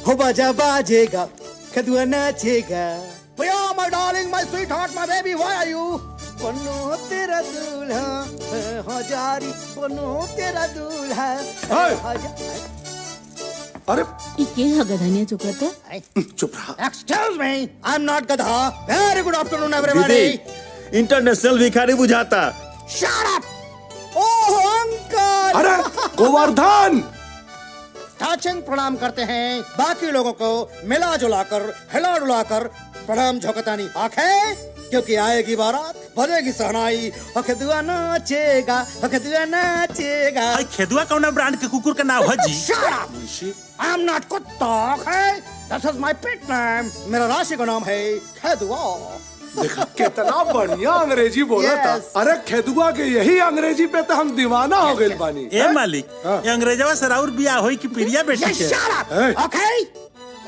हो बाजा बाजेगा कदुआ नाचेगा Priya my darling my sweetheart my baby why are you बनो तेरा दूल्हा हजारी बनो तेरा दूल्हा अरे इके हा गधान्या चुकत चुप रहा। Excuse me I am not गधा very good afternoon everybody international भिखारी बुझाता। शट अप ओह अंकल अरे गोवर्धन टाचिंग प्रणाम करते हैं बाकी लोगों को मिला जुला कर हिला डुला कर प्रणाम झोंकतानी आंखें क्योंकि आएगी बारात बजेगी सहनाई अखदुआ नाचेगा अखदुआ नाचेगा। भाई खेदुआ कौन ब्रांड के कुकुर का नाम है जी? Shut up! I am not कुत्ता, okay? This is my pet name. मेरा राशि का नाम है खेदुआ। देखा कितना बढ़िया अंग्रेजी बोला था। Yes. अरे खेदुआ के यही अंग्रेजी पे तो हम दीवाना हो गए बानी। ए मालिक ये अंग्रेजवा से राउर बिया होई कि प्रिया बेटी Yes, के? shut up! Hey. Okay?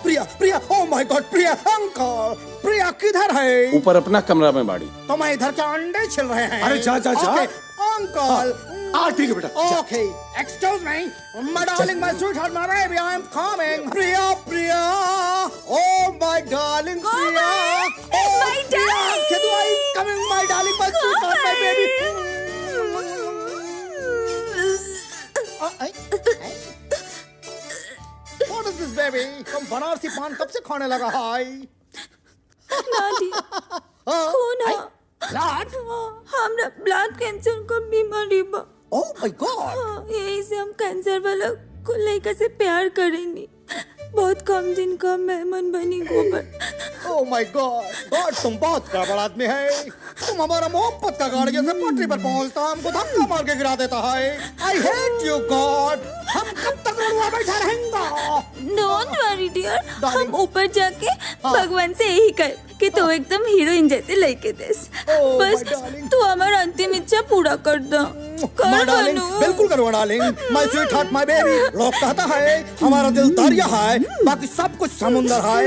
Priya Priya oh my God Priya uncle Priya किधर है? ऊपर अपना कमरा में बाड़ी। तो मैं इधर के अंडे छिल रहे हैं। अरे जा, जा, जा। Okay, अंकल ठीक है बेटा जा। Okay, excuse me, my darling, my sweetheart, my baby, I am coming. Priya, Priya, oh my darling, Priya, oh my darling. Kedua is coming, my darling, my sweetheart, my baby. What is this, baby? तुम बनारसी पान कब से खाने लगा है? नादी खूना Blood? हमरा ब्लड कैंसर का बीमारी बा। Oh my God! यही से हम कैंसर वाला को लड़का से प्यार करेंगे। बहुत कम दिन का मेहमान बनी गोबर। Oh my God! God तुम बहुत गड़बड़ आदमी है। तुम हमारा मोहब्बत का गाड़ी जैसे पटरी पर पहुंचता हमको धक्का मार के गिरा देता है। I hate you God! हम कब तक रुआ बैठा रहेंगे? Don't worry dear, Darling. हम ऊपर जाके भगवान से यही कर कि तू एकदम हीरोइन जैसे लड़के देस। Oh, बस my darling. तू हमारा अंतिम इच्छा पूरा कर दो। My कर darling, बनू। बिल्कुल करूँगा darling. My sweetheart, my baby. लोग कहता है हमारा दिल दरिया है, बाकी सब कुछ समुंदर है।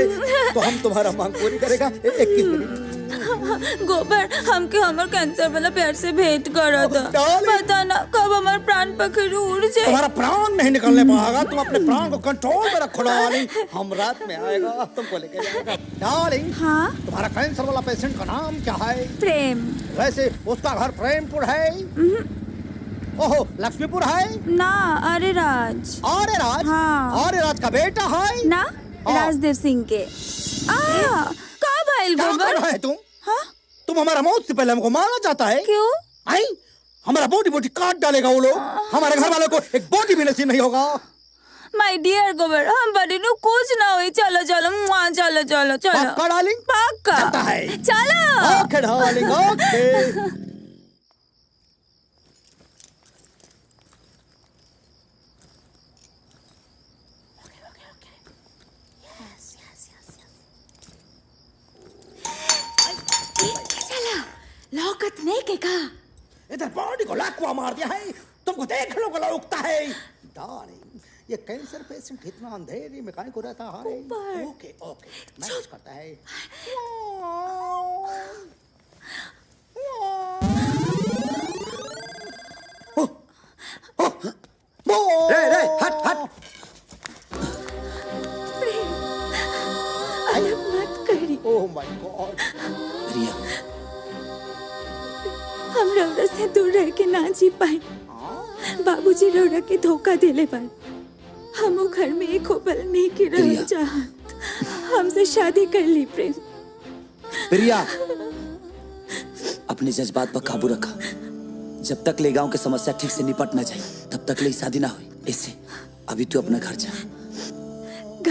तो हम तुम्हारा मांग पूरी करेगा 21 मिनट। गोबर हमके हमर कैंसर वाला प्यार से भेंट करा था। darling. पता ना कब हमार प्राण पखेरु उड़ जाए। तुम्हारा प्राण नहीं निकलने पाएगा। तुम अपने प्राण को कंट्रोल में रखो डार्लिंग। हम रात में आएगा तुमको लेके जाएगा डार्लिंग। हाँ तुम्हारा कैंसर वाला पेशेंट का नाम क्या है? प्रेम वैसे उसका घर प्रेमपुर है? ओहो लक्ष्मीपुर है? ना अरे राज आर्य राज? हाँ। आर्य राज का बेटा है? ना हाँ। राजदेव सिंह के। का भाईल क्या कर गोबर? रहा है तुम? हाँ तुम हमारा मौत से पहले हमको मारना चाहता है? क्यों? आई हमारा बोटी बोटी काट डालेगा वो लोग। हमारे घर वालों को एक बोटी भी नसीब नहीं होगा। माय डियर गोबर हम बड़ी नु कुछ ना हुई। चलो चलो वहाँ चलो चलो चलो। पक्का डार्लिंग? पक्का चलता है। चलो। Okay darling okay. लौकत नहीं के का इधर बॉडी को लाकवा मार दिया है। तुमको देख लो गला उगता है। डार्लिंग ये कैंसर पेशेंट इतना अंधेरे में काहे को रहता है? ऊपर। ओके ओके मैनेज करता है। रे हट हट। अलग मत करी। Oh my God. प्रिया हम रौरा से दूर रह के ना जी पाए। बाबूजी रौरा के धोखा देले पाए। हम वो घर में एक पल नहीं की रह प्रिया। चाहत। हमसे शादी कर ली प्रेम। प्रिया अपने जज्बात पर काबू रखा। जब तक ले गांव की समस्या ठीक से निपट ना जाए तब तक ले शादी ना हुई। इससे अभी तू अपना घर जा।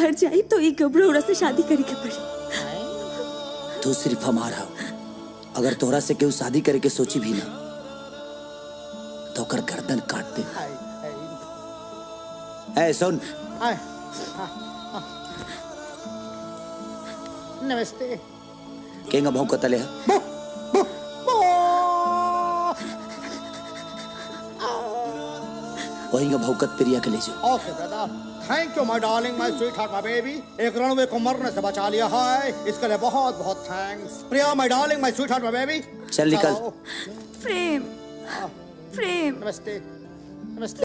घर जाई तो एक गबरोड़ा से शादी करे के पड़ी। तू सिर्फ हमारा हो। अगर तोहरा से केहू शादी करे के सोची भी ना तो ओकर गर्दन काट दे। ए सुन नमस्ते। केंगा भौंकत ले है। वही भौकत प्रिया के ले जाओ। Okay brother thank you my darling my sweetheart my baby. एक रणवे को मरने से बचा लिया है इसके लिए बहुत बहुत thanks. Priya my darling my sweetheart my baby. चल निकल। प्रेम प्रेम नमस्ते नमस्ते।